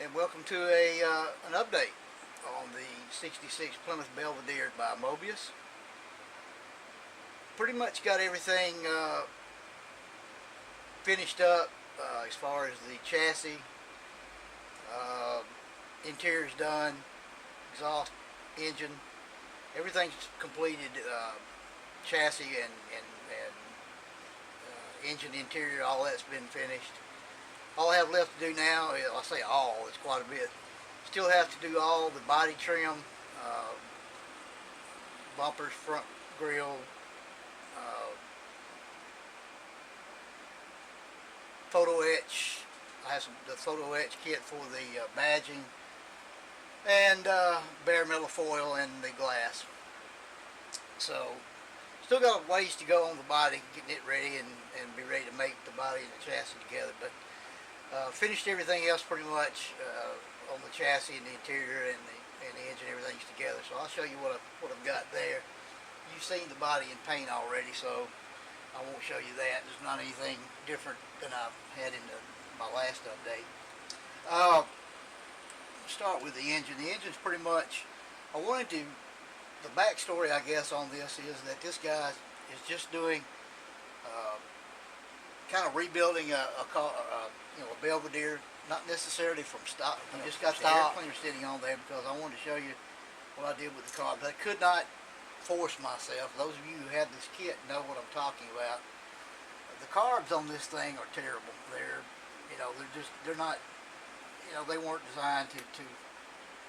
And welcome to an update on the 66 Plymouth Belvedere by Mobieus. Pretty much got everything finished up as far as the chassis. Interior's done, exhaust, engine, everything's completed. Chassis and engine, interior, all that's been finished. All I have left to do now is, I say all, it's quite a bit. Still have to do all the body trim, bumpers, front grille, photo etch. I have the photo etch kit for the badging, and bare metal foil and the glass. So still got a ways to go on the body, getting it ready and be ready to make the body and the chassis together. But finished everything else pretty much on the chassis and the interior and the engine. Everything's together. So I'll show you what I've got there. You've seen the body in paint already, so I won't show you that. There's not anything different than I've had in my last update. Start with the engine. The engine's pretty much, the backstory I guess on this is that this guy is just doing kind of rebuilding a Belvedere, not necessarily from stock. He just got the air cleaner sitting on there because I wanted to show you what I did with the carbs. I could not force myself. Those of you who have this kit know what I'm talking about. The carbs on this thing are terrible. They're not, they weren't designed to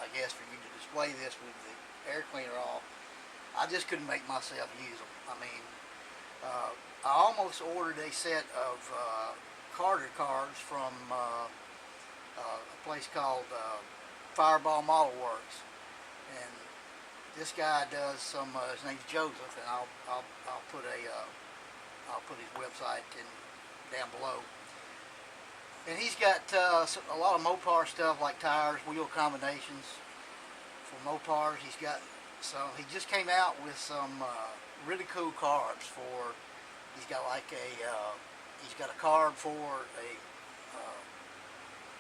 I guess, for you to display this with the air cleaner off. I just couldn't make myself use them. I mean, I almost ordered a set of Carter carbs from a place called Fireball Model Works, and this guy does some. His name's Joseph, and I'll put his website down below. And he's got a lot of Mopar stuff like tires, wheel combinations for Mopars. He just came out with some really cool carbs for. He's got a carb for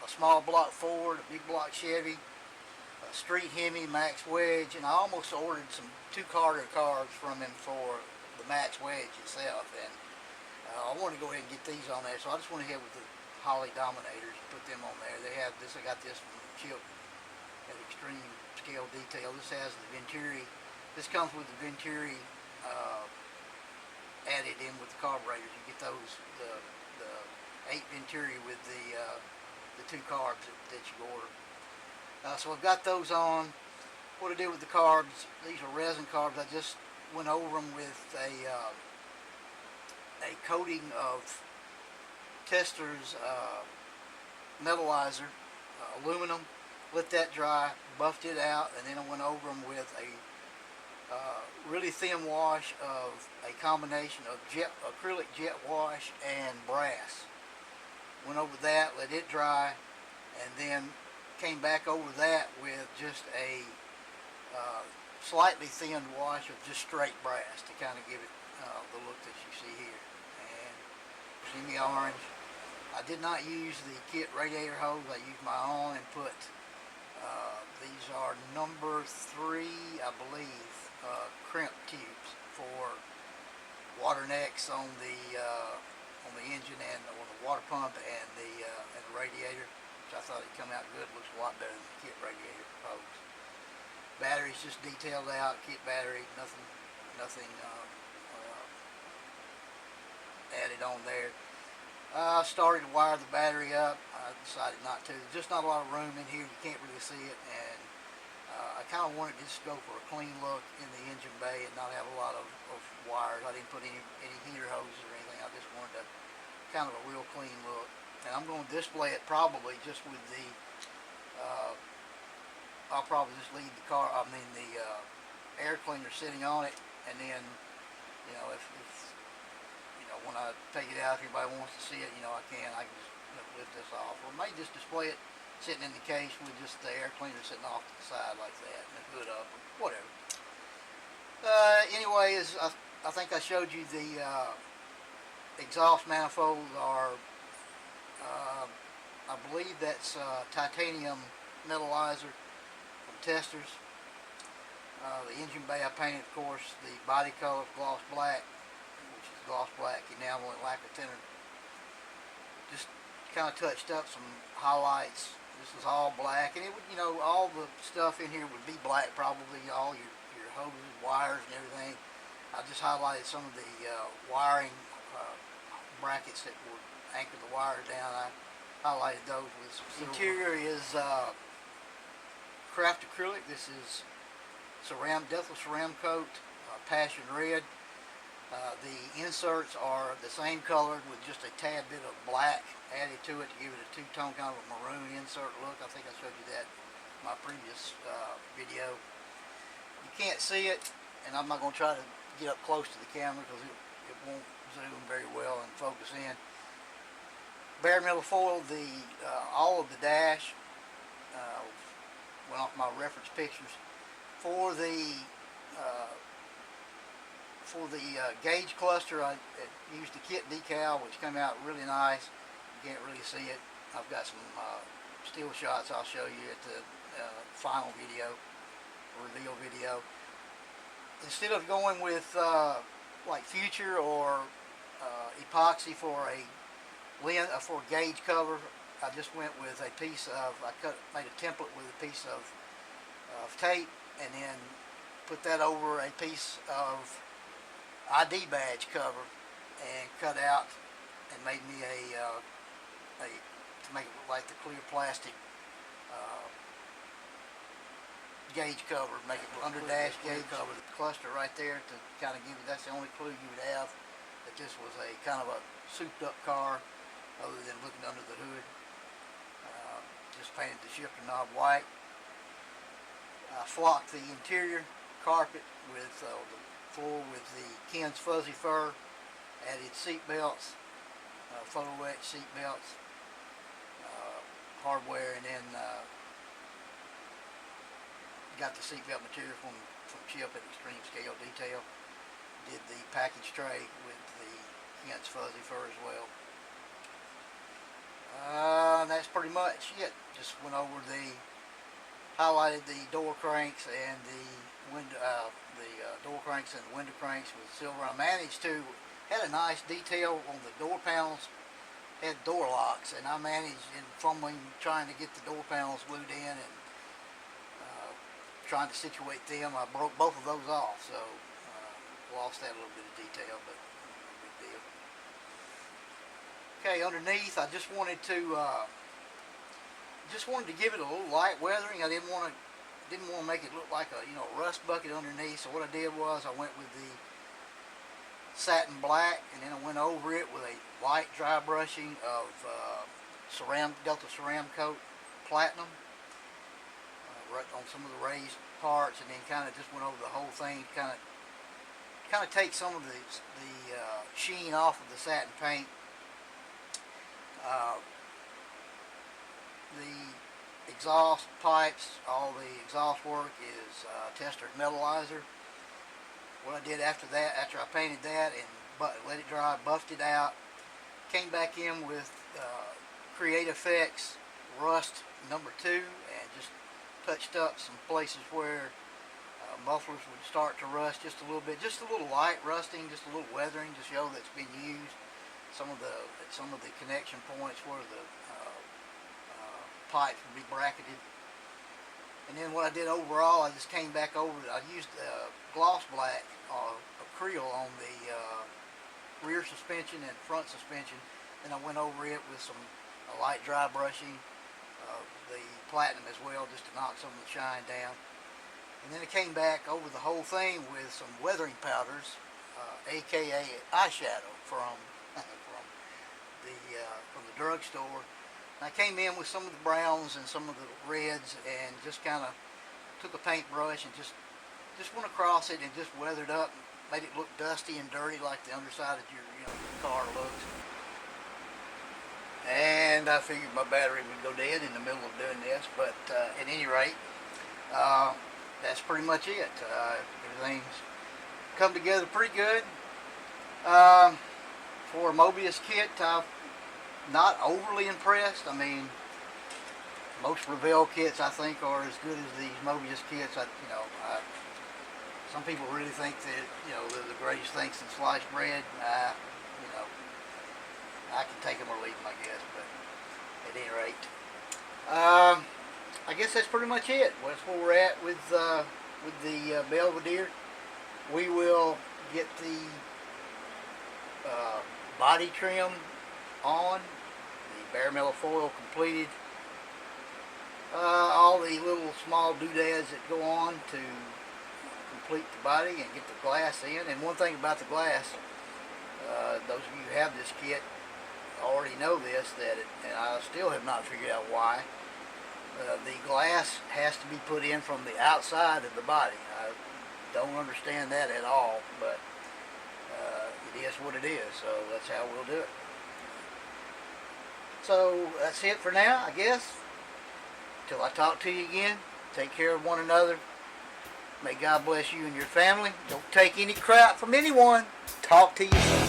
a small block Ford, a big block Chevy, a street Hemi, max wedge, and I almost ordered two Carter carbs from him for the max wedge itself. And I wanted to go ahead and get these on there, so I just went ahead with the Holly Dominators and put them on there. They have this. I got this from Chip at Extreme Scale Detail. This has the Venturi. This comes with the Venturi added in with the carburetors. You get those the 8 Venturi with the 2 carbs that you order. So I've got those on. What I did with the carbs, these are resin carbs. I just went over them with a coating of Tester's metallizer, aluminum, let that dry, buffed it out, and then I went over them with a really thin wash of a combination of acrylic jet wash and brass. Went over that, let it dry, and then came back over that with just a slightly thinned wash of just straight brass to kind of give it the look that you see here. And see me orange. I did not use the kit radiator hose. I used my own and put, these are number 3, I believe, crimp tubes for water necks on the engine and on the water pump and the radiator, which I thought it'd come out good. Looks a lot better than the kit radiator hose. Batteries just detailed out, kit battery, nothing added on there. I started to wire the battery up. I decided not to. There's just not a lot of room in here. You can't really see it, and I kind of wanted to just go for a clean look in the engine bay and not have a lot of wires. I didn't put any heater hoses or anything. I just wanted kind of a real clean look. And I'm going to display it probably just with the. I'll probably just leave the air cleaner sitting on it, and then if when I take it out, if anybody wants to see it, I can just lift this off. Or I may just display it sitting in the case with just the air cleaner sitting off to the side like that, and the hood up, or whatever. Anyways, I think I showed you the exhaust manifolds are I believe that's titanium metallizer from Testers. The engine bay I painted, of course, the body color gloss black, which is gloss black enamel and lacquer thinner. Just kind of touched up some highlights. This is all black, and it would, all the stuff in here would be black probably, all your hoses, wires, and everything. I just highlighted some of the wiring brackets that would anchor the wires down. I highlighted those with some silver. Interior is craft acrylic. This is Deathly Ceramic Coat, passion red. The inserts are the same color with just a tad bit of black added to it to give it a two-tone, kind of a maroon insert look. I think I showed you that in my previous video. You can't see it, and I'm not going to try to get up close to the camera because it won't zoom very well and focus in. Bare metal foil, all of the dash, went off my reference pictures. For the gauge cluster, I used the kit decal, which came out really nice. You can't really see it. I've got some still shots I'll show you at the final video, reveal video. Instead of going with like Future or epoxy for a gauge cover, I just went with a piece of, made a template with a piece of tape, and then put that over a piece of ID badge cover and cut out and made me to make it look like the clear plastic gauge cover, make it under dash gauge cover, the cluster right there to kind of give you, that's the only clue you would have that this was a kind of a souped up car other than looking under the hood. Just painted the shifter knob white. I flocked the interior carpet with the floor with the Ken's fuzzy fur, added seat belts, photo etch seat belts, hardware, and then got the seat belt material from Chip at Extreme Scale Detail. Did the package tray with the Ken's fuzzy fur as well. That's pretty much it. Just went over highlighted the door cranks and the door cranks and the window cranks with silver. I managed to, had a nice detail on the door panels, had door locks, and I managed in fumbling trying to get the door panels glued in and trying to situate them. I broke both of those off, so lost that little bit of detail, but no big deal. Okay, underneath I just wanted to give it a little light weathering. I didn't want to make it look like a rust bucket underneath. So what I did was I went with the satin black, and then I went over it with a light dry brushing of Delta Ceramic Coat Platinum right on some of the raised parts, and then kind of just went over the whole thing, kind of take some of the sheen off of the satin paint. The exhaust pipes, all the exhaust work is Testers metallizer. What I did after that, after I painted that and let it dry, buffed it out, came back in with Create Effects Rust #2 and just touched up some places where mufflers would start to rust just a little bit, just a little light rusting, just a little weathering to show that's been used. Some of the connection points where the pipes would be bracketed. And then what I did overall, I just came back over it. I used gloss black acryl on the rear suspension and front suspension. Then I went over it with some light dry brushing of the platinum as well, just to knock some of the shine down. And then I came back over the whole thing with some weathering powders, aka eyeshadow from the drugstore. And I came in with some of the browns and some of the reds, and just kind of took a paintbrush and just went across it and just weathered up, and made it look dusty and dirty like the underside of your car looks. And I figured my battery would go dead in the middle of doing this, but at any rate, that's pretty much it. Everything's come together pretty good. For a Mobieus kit, I've not overly impressed. I mean, most Revell kits I think are as good as these Mobieus kits. Some people really think that they're the greatest thing since sliced bread. I can take them or leave them, I guess. But at any rate, I guess that's pretty much it. Well, that's where we're at with the Belvedere. We will get the body trim on, the bare metal foil completed, all the little small doodads that go on to complete the body and get the glass in. And one thing about the glass, those of you who have this kit already know this, and I still have not figured out why. The glass has to be put in from the outside of the body. I don't understand that at all, but it is what it is, so that's how we'll do it. So that's it for now, I guess. Till I talk to you again, take care of one another. May God bless you and your family. Don't take any crap from anyone. Talk to you soon.